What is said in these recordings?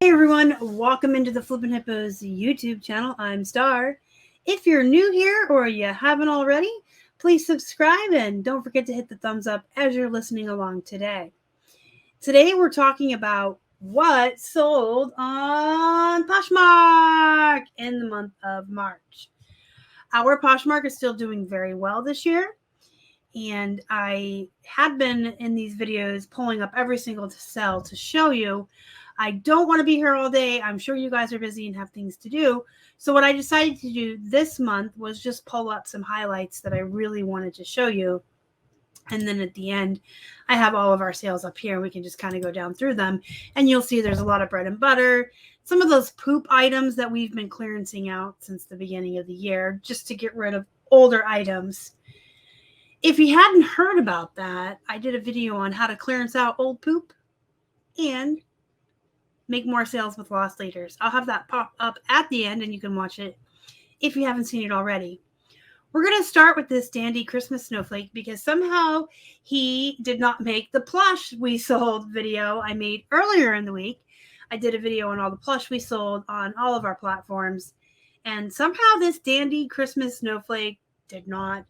Hey everyone, welcome into the Flippin' Hippos YouTube channel. I'm Star. If you're new here or you haven't already, please subscribe and don't forget to hit the thumbs up as you're listening along today. Today we're talking about what sold on Poshmark in the month of March. Our Poshmark is still doing very well this year, and I had been in these videos pulling up every single sale to show you. I don't want to be here all day. I'm sure you guys are busy and have things to do. So what I decided to do this month was just pull up some highlights that I really wanted to show you. And then at the end, I have all of our sales up here. We can just kind of go down through them. And you'll see there's a lot of bread and butter. Some of those poop items that we've been clearancing out since the beginning of the year, just to get rid of older items. If you hadn't heard about that, I did a video on how to clearance out old poop and make more sales with lost leaders. I'll have that pop up at the end and you can watch it if you haven't seen it already. We're going to start with this dandy Christmas snowflake because somehow he did not make the plush we sold video I made earlier in the week. I did a video on all the plush we sold on all of our platforms, and somehow this dandy Christmas snowflake did not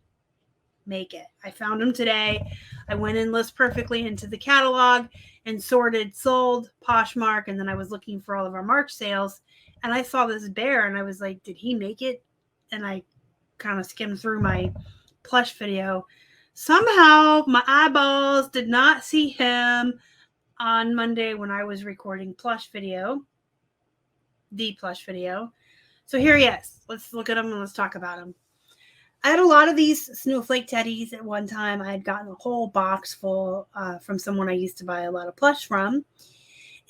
make it. I found him today. I went in list perfectly into the catalog and sorted sold Poshmark, and then I was looking for all of our March sales, and I saw this bear and I was like, did he make it? And I kind of skimmed through my plush video. Somehow my eyeballs did not see him on Monday when I was recording plush video, the plush video. So here he is. Let's look at him and let's talk about him. I had a lot of these snowflake teddies at one time. I had gotten a whole box full from someone I used to buy a lot of plush from.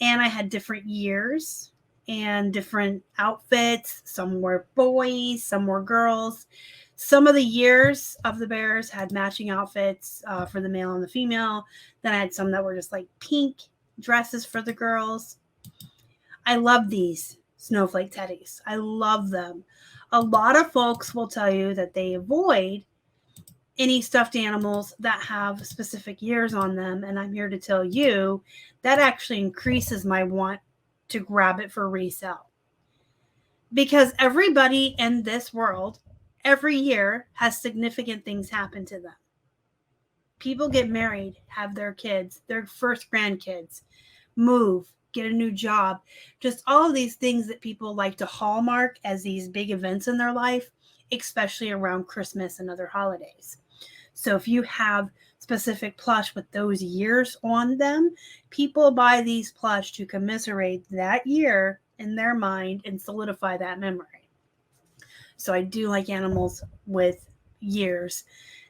And I had different years and different outfits. Some were boys, some were girls. Some of the years of the bears had matching outfits for the male and the female. Then I had some that were just like pink dresses for the girls. I love these snowflake teddies. I love them. A lot of folks will tell you that they avoid any stuffed animals that have specific years on them. And I'm here to tell you that actually increases my want to grab it for resale. Because everybody in this world, every year, has significant things happen to them. People get married, have their kids, their first grandkids, move, get a new job, just all of these things that people like to hallmark as these big events in their life, especially around Christmas and other holidays. So if you have specific plush with those years on them, people buy these plush to commiserate that year in their mind and solidify that memory. So I do like animals with years.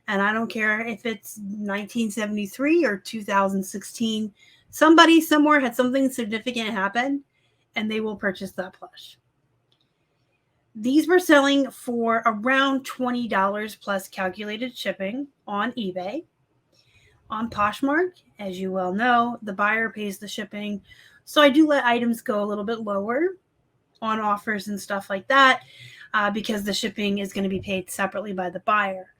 And I don't care if it's 1973 or 2016. Somebody somewhere had something significant happen, and they will purchase that plush. These were selling for around $20 plus calculated shipping on eBay. On Poshmark, as you well know, the buyer pays the shipping. So I do let items go a little bit lower on offers and stuff like that because the shipping is going to be paid separately by the buyer.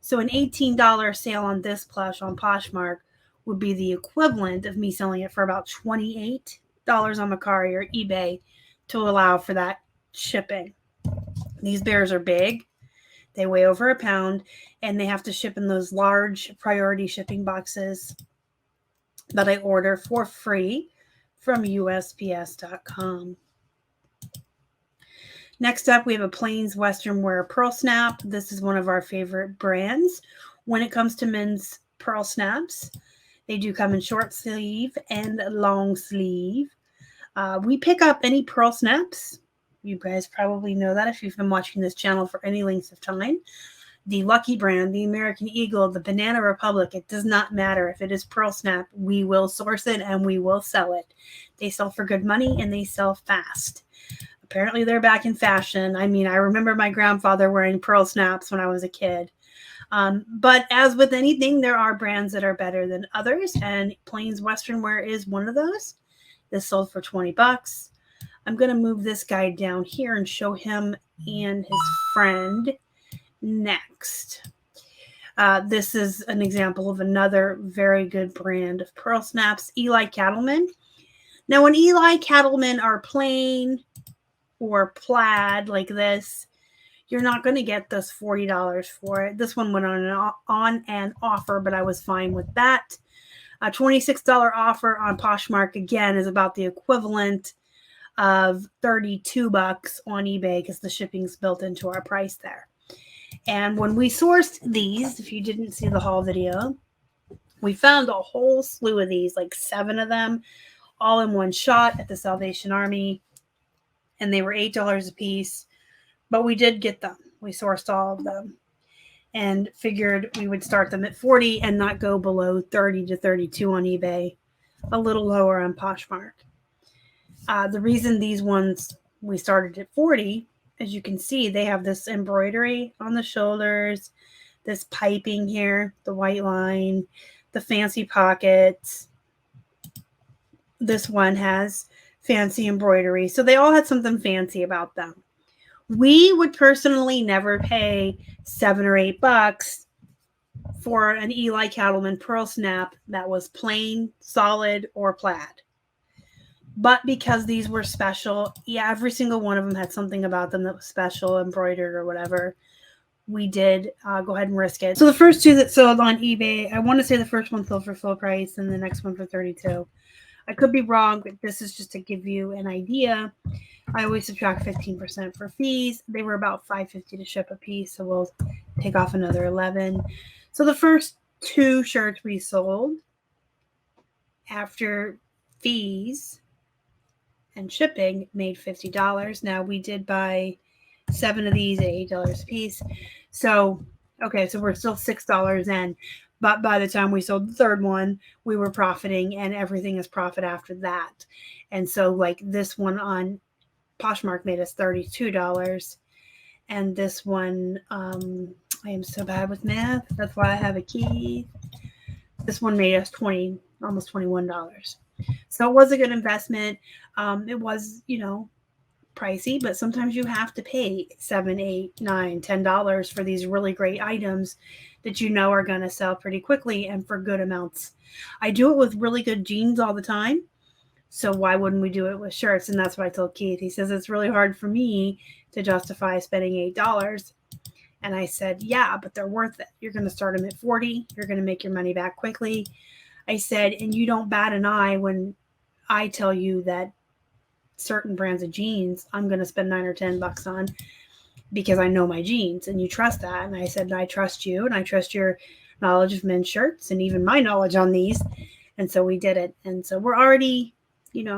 So an $18 sale on this plush on Poshmark would be the equivalent of me selling it for about $28 on Mercari or eBay to allow for that shipping. These bears are big. They weigh over a pound, and they have to ship in those large priority shipping boxes that I order for free from USPS.com. Next up, we have a Plains Western Wear Pearl Snap. This is one of our favorite brands when it comes to men's pearl snaps. They do come in short sleeve and long sleeve. We pick up any pearl snaps. You guys probably know that if you've been watching this channel for any length of time. The Lucky brand, the American Eagle, the Banana Republic, it does not matter. If it is pearl snap, we will source it and we will sell it. They sell for good money and they sell fast. Apparently they're back in fashion. I mean, I remember my grandfather wearing pearl snaps when I was a kid. But as with anything, there are brands that are better than others, and Plains Western Wear is one of those. This sold for $20. I'm going to move this guy down here and show him and his friend next. This is an example of another very good brand of pearl snaps, Eli Cattleman. Now, when Eli cattlemen are plain or plaid like this, you're not going to get this $40 for it. This one went on an offer, but I was fine with that. A $26 offer on Poshmark, again, is about the equivalent of $32 on eBay because the shipping's built into our price there. And when we sourced these, if you didn't see the haul video, we found a whole slew of these, like 7 of them, all in one shot at the Salvation Army. And they were $8 a piece, but we did get them. We sourced all of them and figured we would start them at 40 and not go below 30 to 32 on eBay, a little lower on Poshmark. The reason these ones we started at 40, as you can see, they have this embroidery on the shoulders, this piping here, the white line, the fancy pockets. This one has fancy embroidery. So they all had something fancy about them. We would personally never pay $7 or $8 for an Eli Cattleman pearl snap that was plain, solid, or plaid. But because these were special, yeah, every single one of them had something about them that was special, embroidered or whatever, we did go ahead and risk it. So the first 2 that sold on eBay, I want to say the first one sold for full price and the next one for $32. I could be wrong, but this is just to give you an idea. I always subtract 15% for fees. They were about $5.50 to ship a piece, so we'll take off another $11. So the first 2 shirts we sold after fees and shipping made $50. Now we did buy 7 of these at $8 a piece. So, okay, so we're still $6 in. But by the time we sold the third one, we were profiting, and everything is profit after that. And so, like, this one on Poshmark made us $32. And this one, I am so bad with math. That's why I have a key. This one made us almost $21. So it was a good investment. It was, pricey, but sometimes you have to pay $7, $8, $9, $10 for these really great items that are going to sell pretty quickly and for good amounts. I do it with really good jeans all the time. So why wouldn't we do it with shirts? And that's what I told Keith. He says, it's really hard for me to justify spending $8. And I said, yeah, but they're worth it. You're going to start them at 40. You're going to make your money back quickly. I said, and you don't bat an eye when I tell you that certain brands of jeans I'm going to spend $9 or $10 on because I know my jeans and you trust that. And I said, I trust you and I trust your knowledge of men's shirts and even my knowledge on these. And so we did it. And so we're already,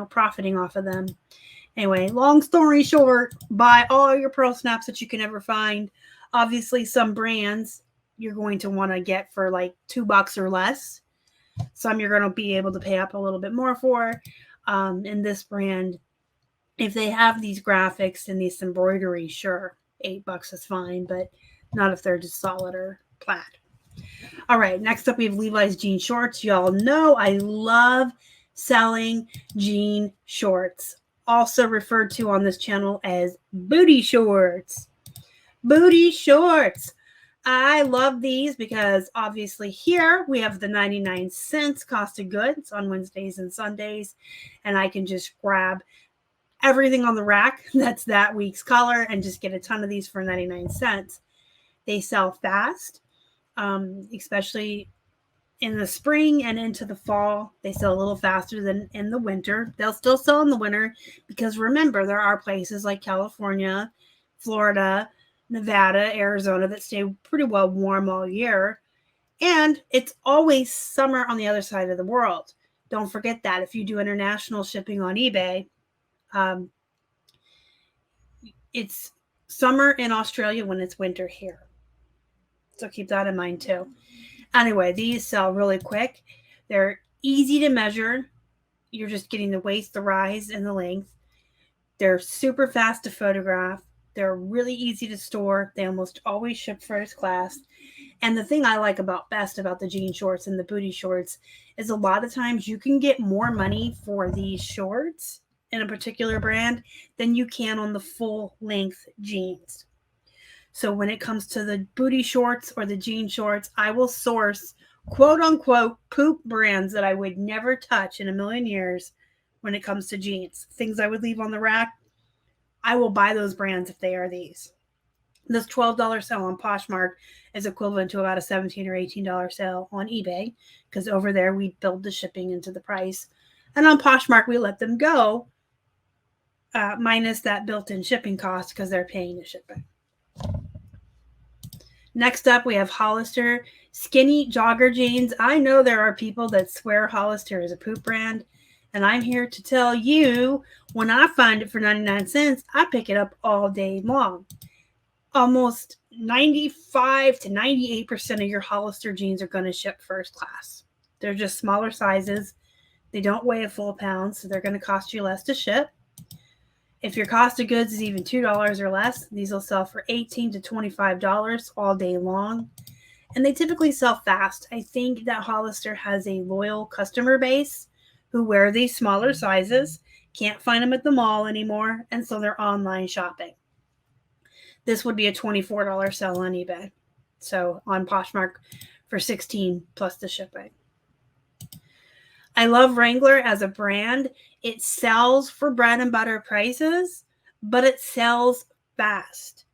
profiting off of them. Anyway, long story short, buy all your pearl snaps that you can ever find. Obviously, some brands you're going to want to get for like $2 or less. Some you're going to be able to pay up a little bit more for. And this brand, if they have these graphics and these embroidery, sure, $8 is fine, but not if they're just solid or plaid. All right, next up we have Levi's jean shorts. Y'all know I love selling jean shorts, also referred to on this channel as booty shorts. Booty shorts. I love these because obviously here we have the 99 cents cost of goods on Wednesdays and Sundays, and I can just grab everything on the rack that's that week's color and just get a ton of these for 99 cents. They sell fast, especially in the spring and into the fall. They sell a little faster than in the winter. They'll still sell in the winter because remember, there are places like California, Florida, Nevada, Arizona that stay pretty well warm all year. And it's always summer on the other side of the world. Don't forget that if you do international shipping on eBay, it's summer in Australia when it's winter here. So keep that in mind too. Anyway, these sell really quick. They're easy to measure. You're just getting the waist, the rise, and the length. They're super fast to photograph. They're really easy to store. They almost always ship first class. And the thing I like best about the jean shorts and the booty shorts is a lot of times you can get more money for these shorts in a particular brand than you can on the full length jeans. So when it comes to the booty shorts or the jean shorts, I will source quote unquote poop brands that I would never touch in a million years when it comes to jeans. Things I would leave on the rack, I will buy those brands if they are these. This $12 sale on Poshmark is equivalent to about a $17 or $18 sale on eBay, because over there we build the shipping into the price. And on Poshmark, we let them go minus that built-in shipping cost because they're paying the shipping. Next up, we have Hollister skinny jogger jeans. I know there are people that swear Hollister is a poop brand, and I'm here to tell you, when I find it for 99 cents, I pick it up all day long. Almost 95 to 98% of your Hollister jeans are going to ship first class. They're just smaller sizes. They don't weigh a full pound, so they're going to cost you less to ship. If your cost of goods is even $2 or less, these will sell for $18 to $25 all day long. And they typically sell fast. I think that Hollister has a loyal customer base who wear these smaller sizes, can't find them at the mall anymore, and so they're online shopping. This would be a $24 sell on eBay. So on Poshmark for $16 plus the shipping. I love Wrangler as a brand. It sells for bread and butter prices, but it sells fast.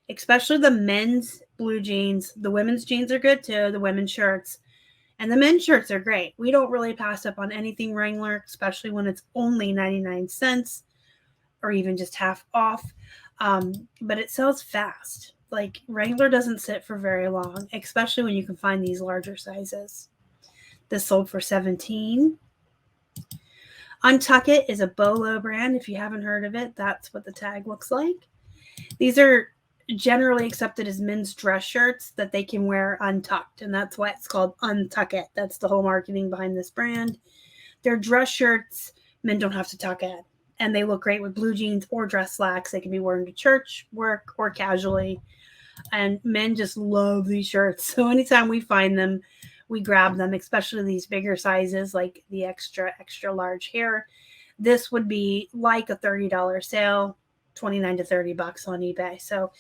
Especially the men's blue jeans. The women's jeans are good too, the women's shirts. And the men's shirts are great. We don't really pass up on anything Wrangler, especially when it's only 99 cents or even just half off. But it sells fast. Like, Wrangler doesn't sit for very long, especially when you can find these larger sizes. This sold for $17. Untuck is a Bolo brand. If you haven't heard of it, that's what the tag looks like. These are generally accepted as men's dress shirts that they can wear untucked, and that's why it's called Untuck It. That's the whole marketing behind this brand. They're dress shirts men don't have to tuck in, and they look great with blue jeans or dress slacks. They can be worn to church, work, or casually, and men just love these shirts. So anytime we find them, we grab them, especially these bigger sizes like the extra large here. This would be like a $30 sale, $29 to $30 on eBay. So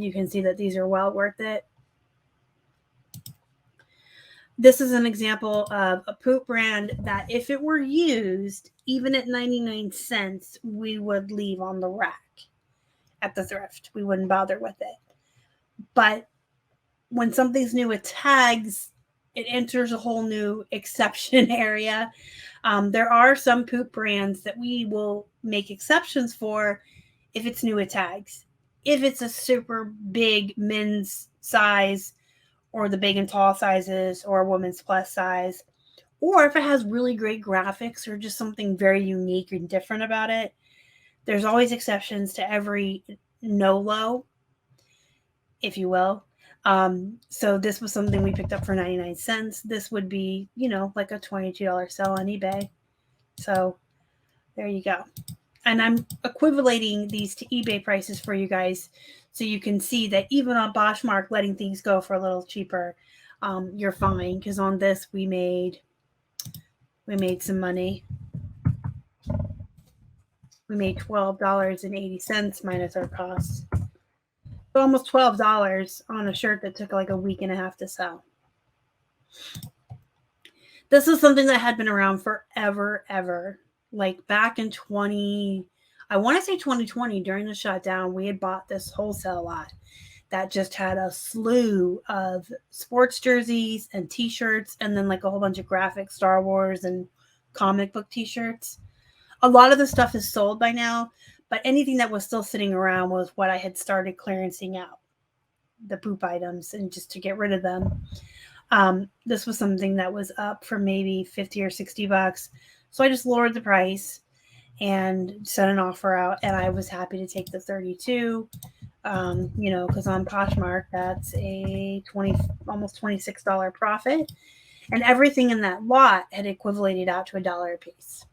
you can see that these are well worth it. This is an example of a poop brand that if it were used, even at 99 cents, we would leave on the rack at the thrift. We wouldn't bother with it. But when something's new with tags, it enters a whole new exception area. There are some poop brands that we will make exceptions for if it's new with tags. If it's a super big men's size, or the big and tall sizes, or a woman's plus size, or if it has really great graphics or just something very unique and different about it, there's always exceptions to every no-low, if you will. So this was something we picked up for 99 cents. This would be, like a $22 sell on eBay. So there you go. And I'm equivalating these to eBay prices for you guys, so you can see that even on Poshmark, letting things go for a little cheaper, you're fine. Because on this, we made some money. We made $12.80 minus our costs. So almost $12 on a shirt that took like a week and a half to sell. This is something that had been around forever, ever. Like back in 2020, during the shutdown, we had bought this wholesale lot that just had a slew of sports jerseys and t-shirts, and then like a whole bunch of graphic Star Wars and comic book t-shirts. A lot of the stuff is sold by now, but anything that was still sitting around was what I had started clearancing out, the poop items, and just to get rid of them. This was something that was up for maybe $50 or $60. So I just lowered the price and sent an offer out, and I was happy to take the $32, because on Poshmark, that's a almost $26 profit, and everything in that lot had equivalated out to $1 a piece.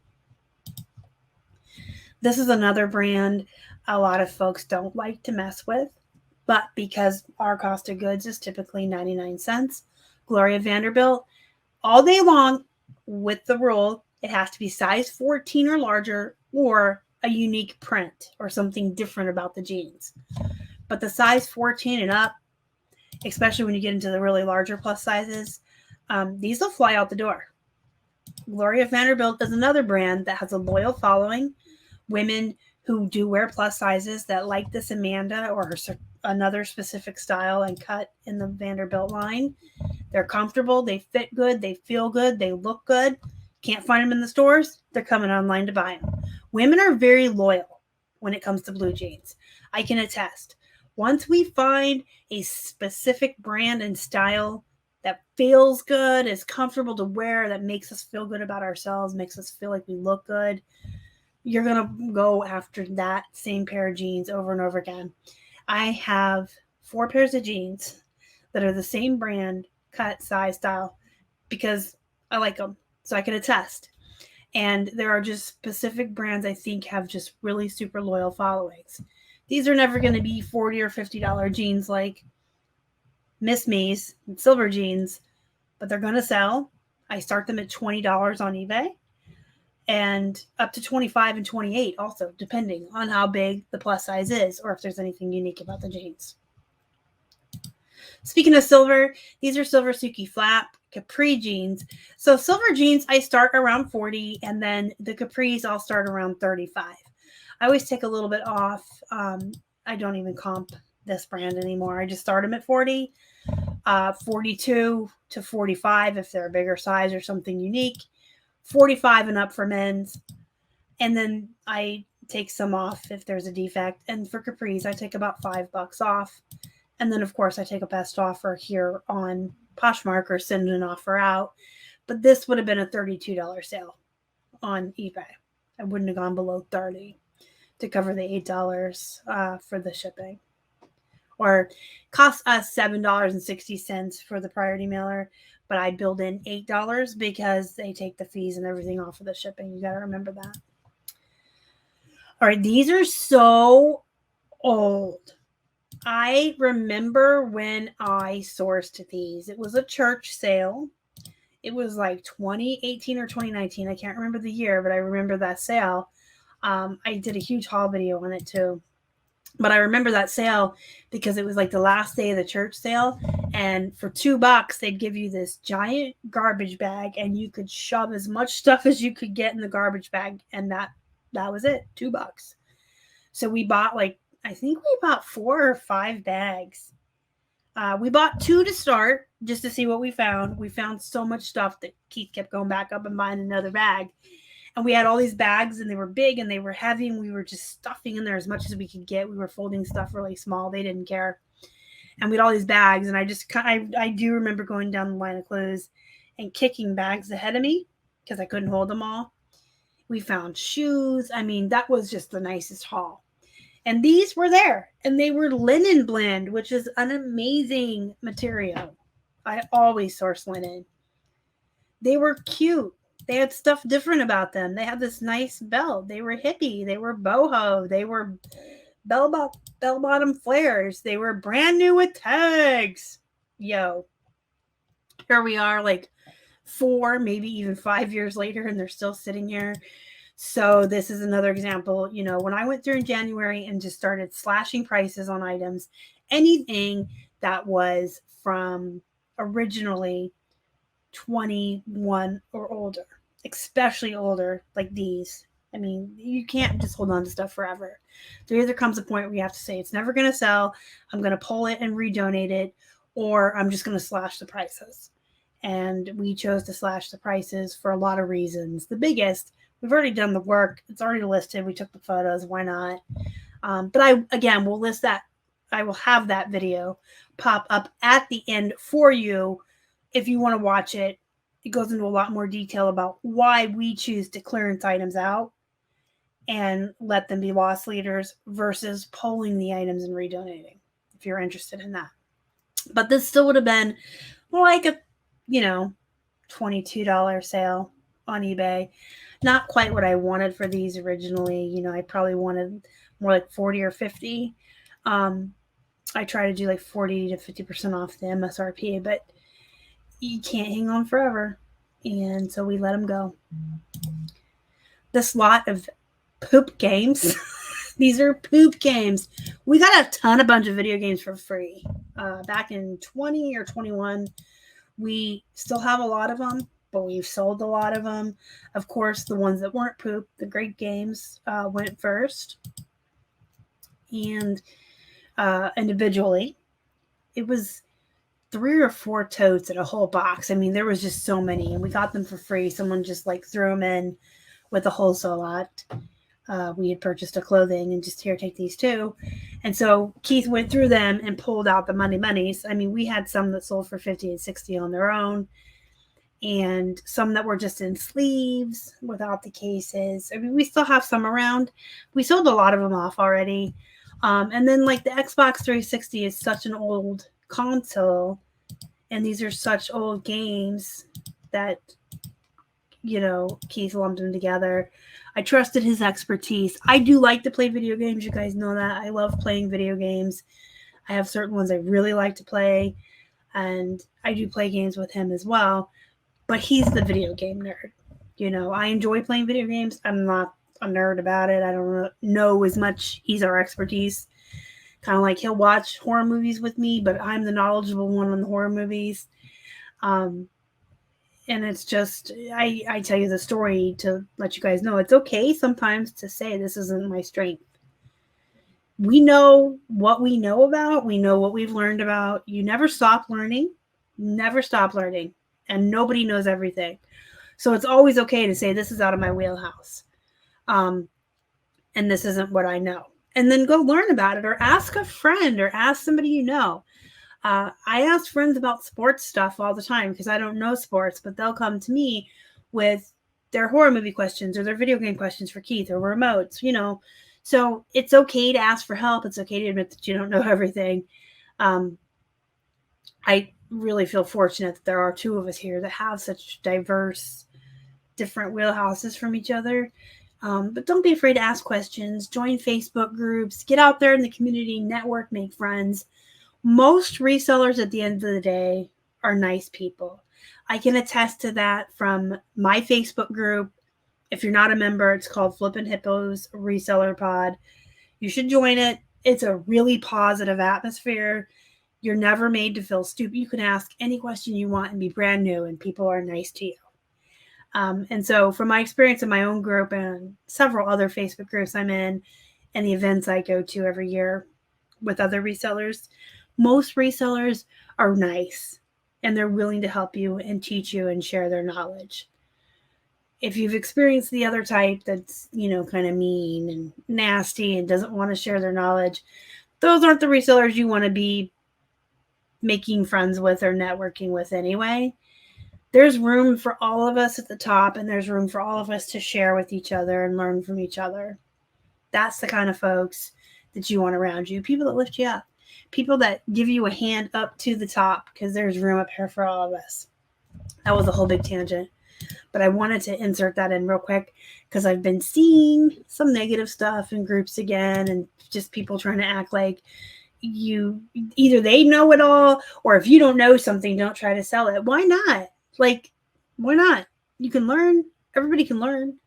This is another brand a lot of folks don't like to mess with, but because our cost of goods is typically 99 cents, Gloria Vanderbilt, all day long, with the rule, it has to be size 14 or larger, or a unique print or something different about the jeans. But the size 14 and up, especially when you get into the really larger plus sizes, these will fly out the door. Gloria Vanderbilt is another brand that has a loyal following. Women who do wear plus sizes that like this Amanda or another specific style and cut in the Vanderbilt line. They're comfortable, they fit good, they feel good, they look good. Can't find them in the stores, they're coming online to buy them. Women are very loyal when it comes to blue jeans. I can attest. Once we find a specific brand and style that feels good, is comfortable to wear, that makes us feel good about ourselves, makes us feel like we look good, you're going to go after that same pair of jeans over and over again. I have 4 pairs of jeans that are the same brand, cut, size, style, because I like them. So I can attest. And there are just specific brands I think have just really super loyal followings. These are never going to be $40 or $50 jeans like Miss Me's silver jeans, but they're going to sell. I start them at $20 on eBay and up to $25 and $28 also, depending on how big the plus size is or if there's anything unique about the jeans. Speaking of silver, these are silver Suki flap capri jeans. So silver jeans, I start around 40, and then the capris I'll start around 35. I always take a little bit off. I don't even comp this brand anymore. I just start them at 40, 42 to 45 if they're a bigger size or something unique, 45 and up for men's. And then I take some off if there's a defect. And for capris, I take about $5 off. And then, of course, I take a best offer here on Poshmark or send an offer out. But this would have been a $32 sale on eBay. I wouldn't have gone below $30 to cover the $8 for the shipping. Or cost us $7.60 for the priority mailer, but I build in $8 because they take the fees and everything off of the shipping. You got to remember that. All right, these are so old. I remember when I sourced these. It was a church sale. It was like 2018 or 2019. I can't remember the year, but I remember that sale. I did a huge haul video on it too. But I remember that sale because it was like the last day of the church sale. And for $2, they'd give you this giant garbage bag and you could shove as much stuff as you could get in the garbage bag. And that was it, $2. So we bought I think we bought 4 or 5 bags. We bought 2 to start just to see what we found. We found so much stuff that Keith kept going back up and buying another bag. And we had all these bags and they were big and they were heavy and we were just stuffing in there as much as we could get. We were folding stuff really small. They didn't care. And we had all these bags and I do remember going down the line of clothes and kicking bags ahead of me because I couldn't hold them all. We found shoes. I mean, that was just the nicest haul. And these were there, and they were linen blend, which is an amazing material. I always source linen. They were cute. They had stuff different about them. They had this nice belt. They were hippie. They were boho. They were bell-bottom flares. They were brand new with tags. Yo. Here we are 4, maybe even 5 years later, and they're still sitting here. So this is another example, when I went through in January and just started slashing prices on items, anything that was from originally 21 or older, especially older, like these. I mean, you can't just hold on to stuff forever. There either comes a point where you have to say, it's never going to sell. I'm going to pull it and redonate it, or I'm just going to slash the prices. And we chose to slash the prices for a lot of reasons. The biggest, we've already done the work. It's already listed. We took the photos. Why not? But we'll list that. I will have that video pop up at the end for you if you want to watch it. It goes into a lot more detail about why we choose to clearance items out and let them be loss leaders versus pulling the items and redonating, if you're interested in that. But this still would have been like a, $22 sale on eBay. Not quite what I wanted for these originally. I probably wanted more like 40 or 50. I try to do 40 to 50% off the MSRP, but you can't hang on forever. And so we let them go. This lot of poop games. These are poop games. We got a bunch of video games for free. Back in 20 or 21, we still have a lot of them. but we've sold a lot of them. Of course, the ones that weren't poop, the great games, went first. And individually, it was 3 or 4 totes in a whole box. I mean, there was just so many, and we got them for free. Someone just like threw them in with a wholesale lot. We had purchased a clothing and just, here, take these too. And so Keith went through them and pulled out the monies. I mean, we had some that sold for 50 and 60 on their own, and some that were just in sleeves without the cases. I mean, we still have some around. We sold a lot of them off already. And then like the Xbox 360 is such an old console, and these are such old games that, you know, Keith lumped them together. I trusted his expertise. I do like to play video games. You guys know that. I love playing video games. I have certain ones I really like to play, and I do play games with him as well. But he's the video game nerd. You know, I enjoy playing video games. I'm not a nerd about it. I don't know as much. He's our expertise. Kind of like he'll watch horror movies with me, but I'm the knowledgeable one on the horror movies. And it's just, I tell you the story to let you guys know it's okay sometimes to say this isn't my strength. We know what we know about. We know what we've learned about. You never stop learning. Never stop learning. And nobody knows everything. So it's always okay to say this is out of my wheelhouse. And this isn't what I know. And then go learn about it, or ask a friend, or ask somebody you know. I ask friends about sports stuff all the time because I don't know sports, but they'll come to me with their horror movie questions or their video game questions for Keith, or remotes, you know. So it's okay to ask for help. It's okay to admit that you don't know everything. I really feel fortunate that there are 2 of us here that have such diverse, different wheelhouses from each other. But don't be afraid to ask questions. Join Facebook groups. Get out there in the community, network, make friends. Most resellers at the end of the day are nice people. I can attest to that from my Facebook group. If you're not a member, it's called Flippin Hippos Reseller Pod. You should join it. It's a really positive atmosphere. You're never made to feel stupid. You can ask any question you want and be brand new, and people are nice to you. And so from my experience in my own group and several other Facebook groups I'm in, and the events I go to every year with other resellers, most resellers are nice, and they're willing to help you and teach you and share their knowledge. If you've experienced the other type that's, you know, kind of mean and nasty and doesn't want to share their knowledge, those aren't the resellers you want to be making friends with or networking with anyway. There's room for all of us at the top, and there's room for all of us to share with each other and learn from each other. That's the kind of folks that you want around you. People that lift you up. People that give you a hand up to the top, because there's room up here for all of us. That was a whole big tangent, but I wanted to insert that in real quick because I've been seeing some negative stuff in groups again, and just people trying to act like you either they know it all, or if you don't know something, don't try to sell it. Why not? Like, why not? You can learn. Everybody can learn.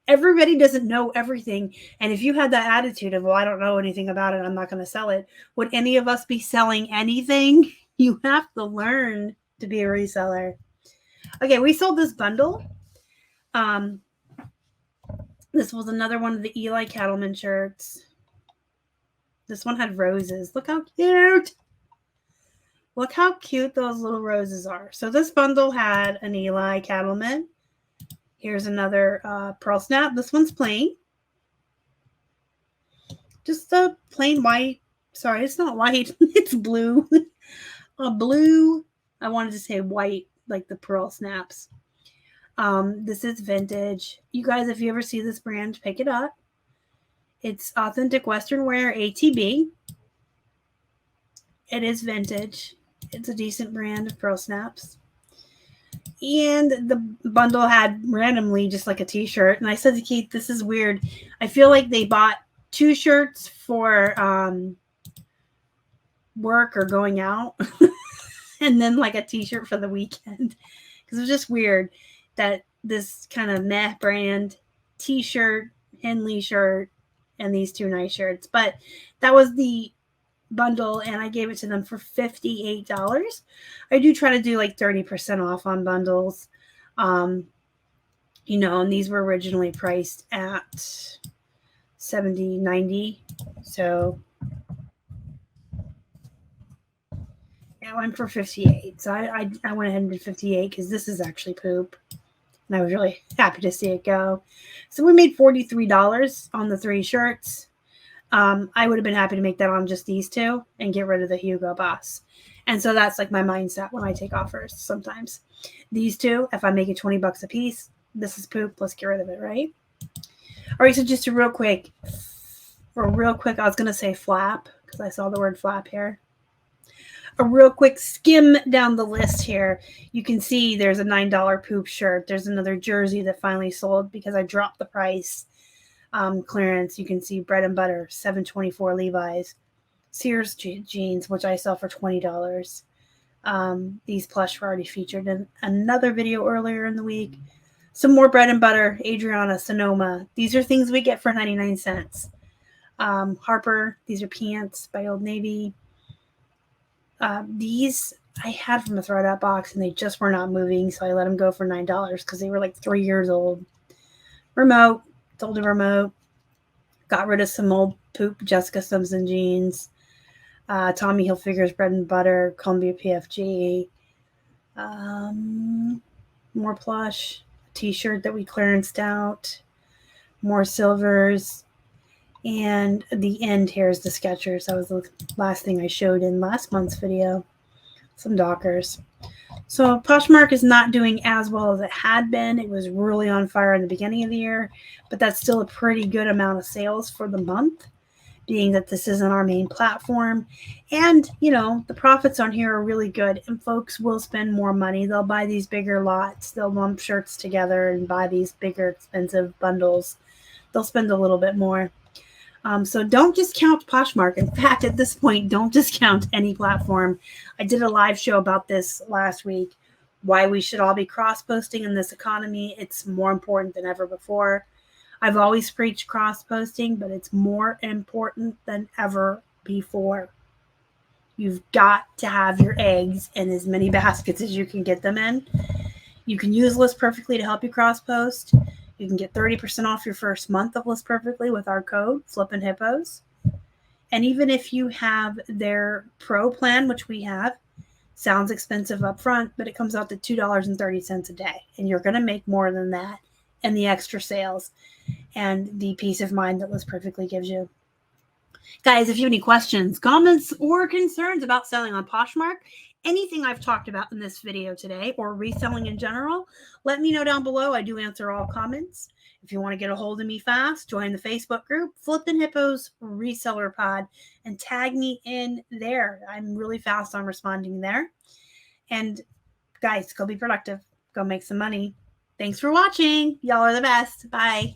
Everybody doesn't know everything. And if you had that attitude of, well, I don't know anything about it, I'm not going to sell it, would any of us be selling anything? You have to learn to be a reseller. Okay, we sold this bundle. This was another one of the Eli Cattleman shirts. This one had roses. Look how cute. Look how cute those little roses are. So this bundle had an Eli Cattleman. Here's another pearl snap. This one's plain. Just a plain white. Sorry, it's not white. It's blue. A blue. I wanted to say white, like the pearl snaps. This is vintage. You guys, if you ever see this brand, pick it up. It's authentic Western wear ATB. It is vintage. It's a decent brand of pearl snaps. And the bundle had randomly just like a t-shirt. And I said to Keith, this is weird. I feel like they bought 2 shirts for work or going out. And then like a t-shirt for the weekend. Because it was just weird that this kind of meh brand t-shirt, Henley shirt, and these 2 nice shirts. But that was the bundle, and I gave it to them for $58. I do try to do like 30% off on bundles. You know, and these were originally priced at $70, $90. So I went for $58. So I went ahead and did $58 because this is actually poop. And I was really happy to see it go. So we made $43 on the 3 shirts. I would have been happy to make that on just these 2 and get rid of the Hugo Boss. And so that's like my mindset when I take offers sometimes. These 2, if I make it $20 a piece, this is poop. Let's get rid of it, right? All right, so just a real quick, I was going to say flap because I saw the word flap here. A real quick skim down the list here. You can see there's a $9 poop shirt. There's another jersey that finally sold because I dropped the price. Clearance. You can see bread and butter, $7.24 Levi's. Sears jeans, which I sell for $20. These plush were already featured in another video earlier in the week. Some more bread and butter, Adriana, Sonoma. These are things we get for 99 cents. Harper, these are pants by Old Navy. These I had from the ThredUp box and they just were not moving, so I let them go for $9 because they were like 3 years old. Remote, sold a remote. Got rid of some old poop Jessica Simpson jeans. Tommy Hilfiger's bread and butter, Columbia PFG. More plush. T-shirt that we clearanced out. More silvers. And the end here is the Skechers. That was the last thing I showed in last month's video. Some Dockers. So Poshmark is not doing as well as it had been. It was really on fire in the beginning of the year, but that's still a pretty good amount of sales for the month, being that this isn't our main platform. And, you know, the profits on here are really good, and folks will spend more money. They'll buy these bigger lots. They'll lump shirts together and buy these bigger, expensive bundles. They'll spend a little bit more. So don't discount Poshmark. In fact, at this point, don't discount any platform. I did a live show about this last week, why we should all be cross-posting in this economy. It's more important than ever before. I've always preached cross-posting, but it's more important than ever before. You've got to have your eggs in as many baskets as you can get them in. You can use List Perfectly to help you cross-post. You can get 30% off your first month of List Perfectly with our code, flippinhippos. And even if you have their pro plan, which we have, sounds expensive up front, but it comes out to $2.30 a day. And you're going to make more than that, and the extra sales and the peace of mind that List Perfectly gives you. Guys, if you have any questions, comments, or concerns about selling on Poshmark, anything I've talked about in this video today, or reselling in general, let me know down below. I do answer all comments. If you want to get a hold of me fast, join the Facebook group, Flippin' Hippos Reseller Pod, and tag me in there. I'm really fast on responding there. And guys, go be productive. Go make some money. Thanks for watching. Y'all are the best. Bye.